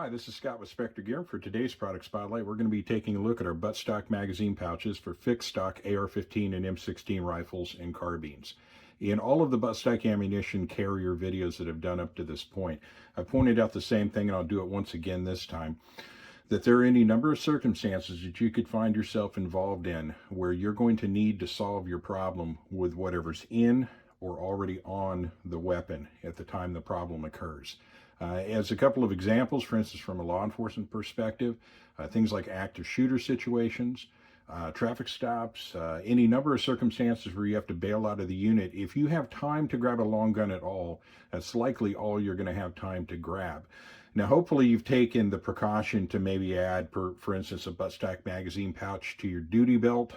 Hi, this is Scott with Specter Gear. For today's product spotlight, we're going to be taking a look at our Buttstock magazine pouches for fixed stock AR-15 and M-16 rifles and carbines. In all of the Buttstock ammunition carrier videos that I've done up to this point, I pointed out the same thing, and I'll do it once again this time, that there are any number of circumstances that you could find yourself involved in where you're going to need to solve your problem with whatever's in or already on the weapon at the time the problem occurs. As a couple of examples, for instance, from a law enforcement perspective, things like active shooter situations, traffic stops, any number of circumstances where you have to bail out of the unit. If you have time to grab a long gun at all, that's likely all you're going to have time to grab. Now, hopefully you've taken the precaution to maybe add, for instance, a Buttstock magazine pouch to your duty belt.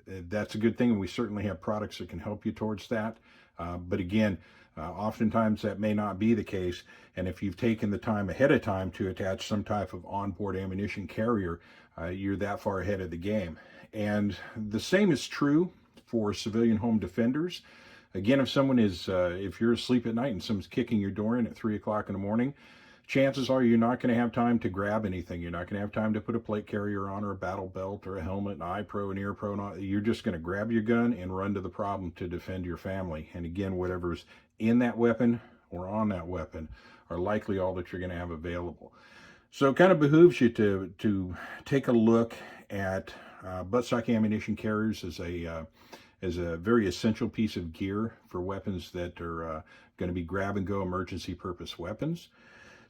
That's a good thing, and we certainly have products that can help you towards that. But again, oftentimes that may not be the case, and if you've taken the time ahead of time to attach some type of onboard ammunition carrier, you're that far ahead of the game. And the same is true for civilian home defenders. Again, if you're asleep at night and someone's kicking your door in at 3 o'clock in the morning, chances are you're not going to have time to grab anything. You're not going to have time to put a plate carrier on, or a battle belt, or a helmet, an eye pro, an ear pro. You're just going to grab your gun and run to the problem to defend your family. And again, whatever's in that weapon or on that weapon are likely all that you're going to have available. So it kind of behooves you to take a look at buttstock ammunition carriers as a very essential piece of gear for weapons that are going to be grab-and-go emergency purpose weapons.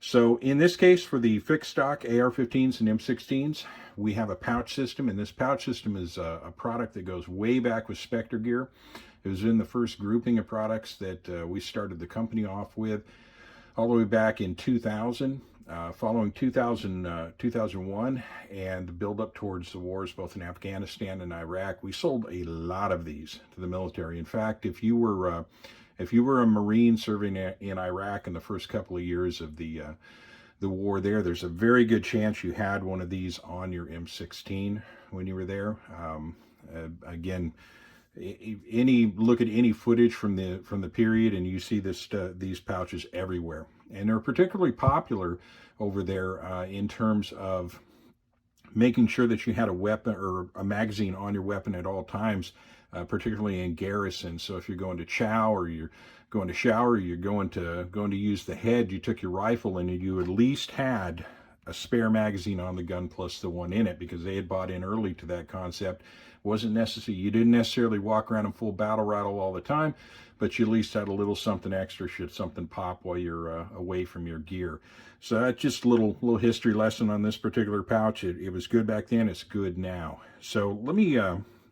So in this case, for the fixed stock AR-15s and M-16s, we have a pouch system, and this pouch system is a product that goes way back with Specter Gear. It was in the first grouping of products that we started the company off with all the way back in 2000. Following 2001 and the build up towards the wars both in Afghanistan and Iraq, we sold a lot of these to the military. In fact, if you were a Marine serving in Iraq in the first couple of years of the war there's a very good chance you had one of these on your M16 when you were there. Again, look at any footage from the period, and you see these pouches everywhere, and they're particularly popular over there in terms of making sure that you had a weapon or a magazine on your weapon at all times, particularly in garrison. So if you're going to chow, or you're going to shower, or you're going to use the head, you took your rifle and you at least had a spare magazine on the gun plus the one in it, because they had bought in early to that concept. Wasn't necessary. You didn't necessarily walk around in full battle rattle all the time, but you at least had a little something extra should something pop while you're away from your gear. So that's just a little history lesson on this particular pouch. It was good back then. It's good now. So let me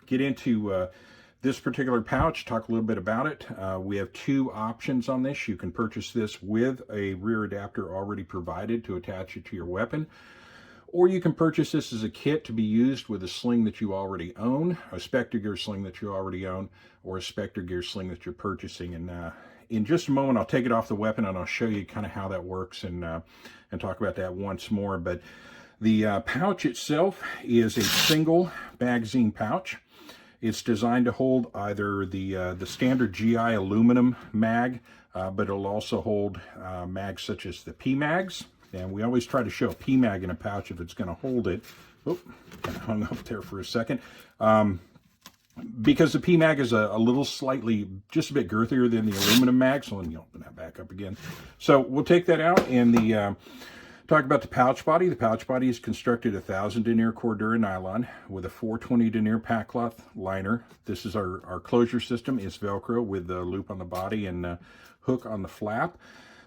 get into this particular pouch, talk a little bit about it. We have two options on this. You can purchase this with a rear adapter already provided to attach it to your weapon, or you can purchase this as a kit to be used with a sling that you already own, a Specter Gear sling that you already own, or a Specter Gear sling that you're purchasing. And in just a moment, I'll take it off the weapon and I'll show you kind of how that works and talk about that once more. But the pouch itself is a single magazine pouch. It's designed to hold either the standard GI aluminum mag, but it'll also hold mags such as the P-mags. And we always try to show a P-mag in a pouch if it's going to hold it. Oop, kind of hung up there for a second. Because the P-mag is a little slightly, just a bit girthier than the aluminum mag. So let me open that back up again. So we'll take that out and talk about the pouch body. The pouch body is constructed 1000 denier Cordura nylon with a 420 denier pack cloth liner. This is our closure system. It's Velcro with the loop on the body and hook on the flap.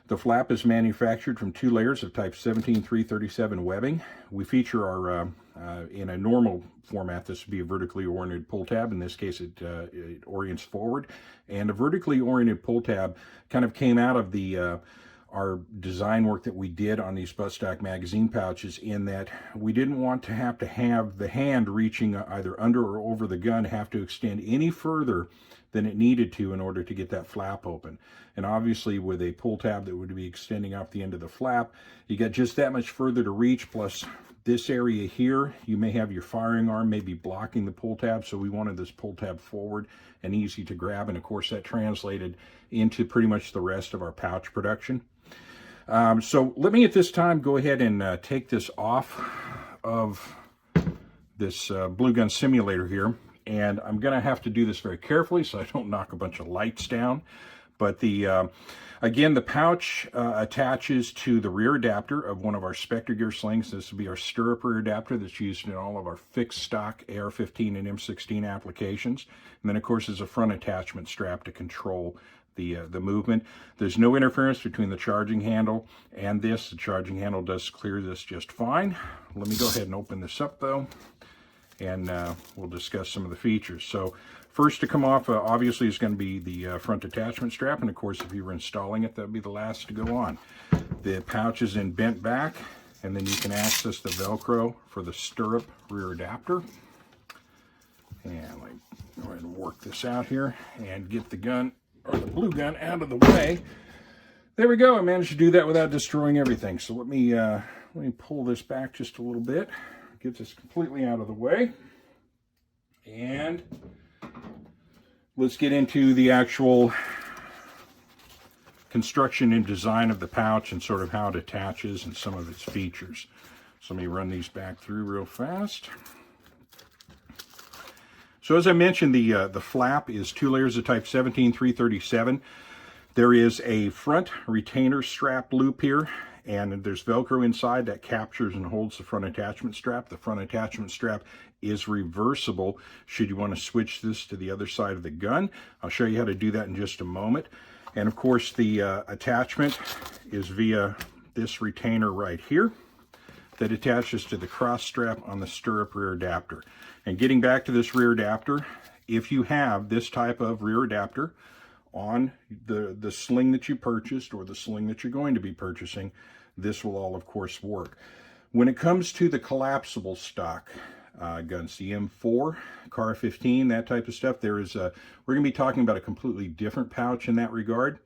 The flap is manufactured from 2 layers of type 17-337 webbing. We feature our, in a normal format, this would be a vertically oriented pull tab. In this case, it orients forward. And a vertically oriented pull tab kind of came out of our design work that we did on these Buttstock magazine pouches, in that we didn't want to have the hand reaching either under or over the gun have to extend any further than it needed to in order to get that flap open. And obviously with a pull tab that would be extending off the end of the flap, you got just that much further to reach, plus this area here, you may have your firing arm maybe blocking the pull tab, so we wanted this pull tab forward and easy to grab, and of course that translated into pretty much the rest of our pouch production. So let me at this time go ahead and take this off of this Blue Gun simulator here. And I'm going to have to do this very carefully so I don't knock a bunch of lights down. But again, the pouch attaches to the rear adapter of one of our Specter gear slings. This will be our stirrup rear adapter that's used in all of our fixed stock AR-15 and M-16 applications. And then, of course, there's a front attachment strap to control the movement. There's no interference between the charging handle and this. The charging handle does clear this just fine. Let me go ahead and open this up, though, and we'll discuss some of the features. So first to come off, obviously, is going to be the front attachment strap, and of course, if you were installing it, that would be the last to go on. The pouch is in bent back, and then you can access the Velcro for the stirrup rear adapter. And let me go ahead and work this out here and get the gun, or the Blue Gun, out of the way. There we go. I managed to do that without destroying everything. So let me pull this back just a little bit. Get this completely out of the way. And let's get into the actual construction and design of the pouch and sort of how it attaches and some of its features. So let me run these back through real fast. So as I mentioned, the flap is 2 layers of type 17337. There is a front retainer strap loop here, and there's Velcro inside that captures and holds the front attachment strap. The front attachment strap is reversible should you want to switch this to the other side of the gun. I'll show you how to do that in just a moment. And of course, the attachment is via this retainer right here that attaches to the cross strap on the stirrup rear adapter. And getting back to this rear adapter, if you have this type of rear adapter on the sling that you purchased or the sling that you're going to be purchasing, this will all, of course, work. When it comes to the collapsible stock guns, the M4, AR-15, that type of stuff, we're going to be talking about a completely different pouch in that regard.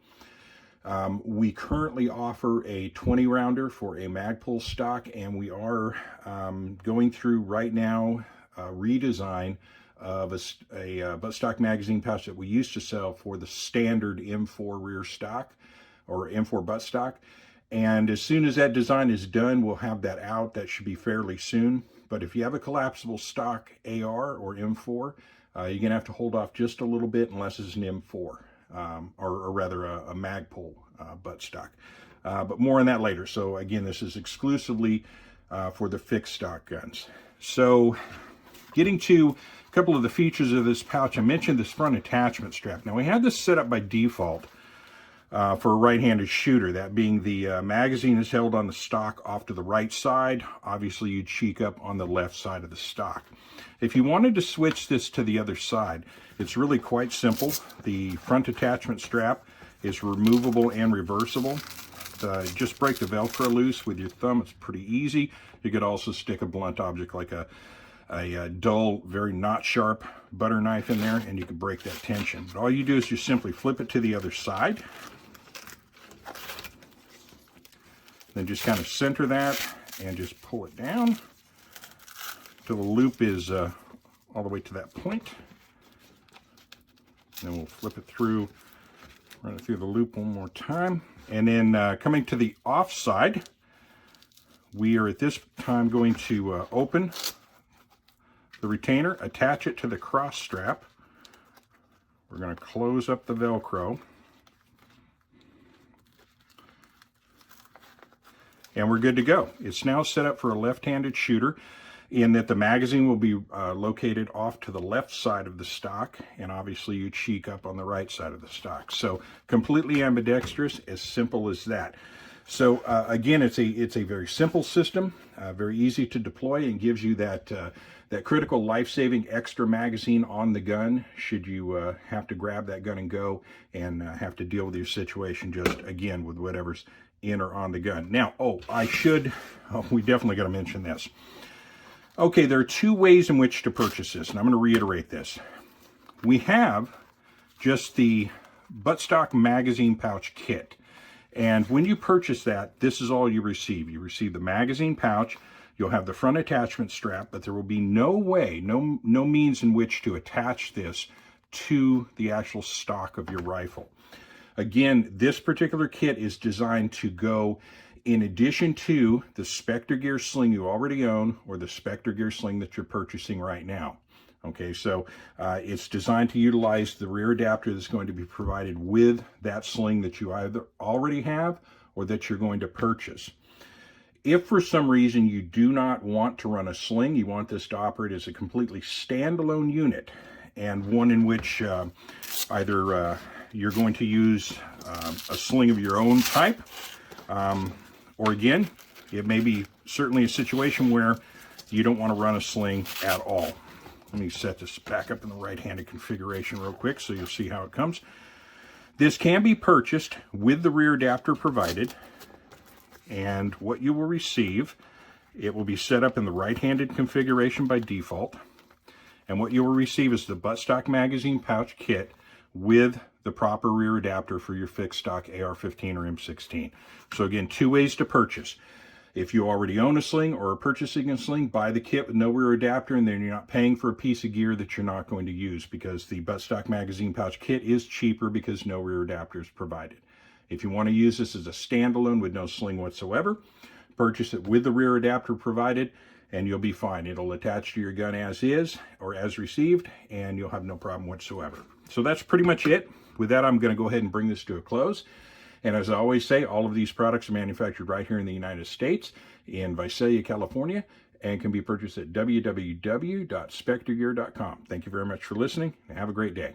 We currently offer a 20 rounder for a Magpul stock, and we are going through right now a redesign of a buttstock magazine pouch that we used to sell for the standard M4 rear stock or M4 buttstock. And as soon as that design is done, we'll have that out. That should be fairly soon. But if you have a collapsible stock AR or M4, you're going to have to hold off just a little bit unless it's an M4, or rather a Magpul buttstock. But more on that later. So again, this is exclusively for the fixed stock guns. So getting to a couple of the features of this pouch, I mentioned this front attachment strap. Now we had this set up by default for a right-handed shooter, that being the magazine is held on the stock off to the right side. Obviously you'd cheek up on the left side of the stock. If you wanted to switch this to the other side, it's really quite simple. The front attachment strap is removable and reversible. Just break the Velcro loose with your thumb. It's pretty easy. You could also stick a blunt object like a dull, very not sharp butter knife in there, and you can break that tension. But all you do is just simply flip it to the other side. Then just kind of center that and just pull it down till the loop is all the way to that point. Then we'll flip it through, run it through the loop one more time. And then coming to the off side, we are at this time going to open the retainer, attach it to the cross strap. We're going to close up the Velcro. And we're good to go. It's now set up for a left-handed shooter in that the magazine will be located off to the left side of the stock, and obviously you cheek up on the right side of the stock. So completely ambidextrous, as simple as that. So again, it's a very simple system, very easy to deploy, and gives you that critical life-saving extra magazine on the gun should you have to grab that gun and go and have to deal with your situation just, again, with whatever's in or on the gun. Now, we definitely got to mention this. Okay, there are two ways in which to purchase this, and I'm going to reiterate this. We have just the buttstock magazine pouch kit, and when you purchase that, this is all you receive. You receive the magazine pouch. You'll have the front attachment strap, but there will be no way, no means in which to attach this to the actual stock of your rifle. Again, this particular kit is designed to go in addition to the Specter gear sling you already own or the Specter gear sling that you're purchasing right now. Okay, so it's designed to utilize the rear adapter that's going to be provided with that sling that you either already have or that you're going to purchase. If for some reason you do not want to run a sling, you want this to operate as a completely standalone unit and one in which either you're going to use a sling of your own type, or again, it may be certainly a situation where you don't want to run a sling at all. Let me set this back up in the right-handed configuration real quick so you'll see how it comes. This can be purchased with the rear adapter provided, and what you will receive, it will be set up in the right-handed configuration by default, and what you will receive is the Buttstock magazine pouch kit with the proper rear adapter for your fixed stock AR-15 or M-16. So again, two ways to purchase. If you already own a sling or are purchasing a sling, buy the kit with no rear adapter, and then you're not paying for a piece of gear that you're not going to use, because the Buttstock magazine pouch kit is cheaper because no rear adapter is provided. If you want to use this as a standalone with no sling whatsoever, purchase it with the rear adapter provided, and you'll be fine. It'll attach to your gun as is or as received, and you'll have no problem whatsoever. So that's pretty much it. With that, I'm going to go ahead and bring this to a close. And as I always say, all of these products are manufactured right here in the United States in Visalia, California, and can be purchased at www.spectergear.com. Thank you very much for listening, and have a great day.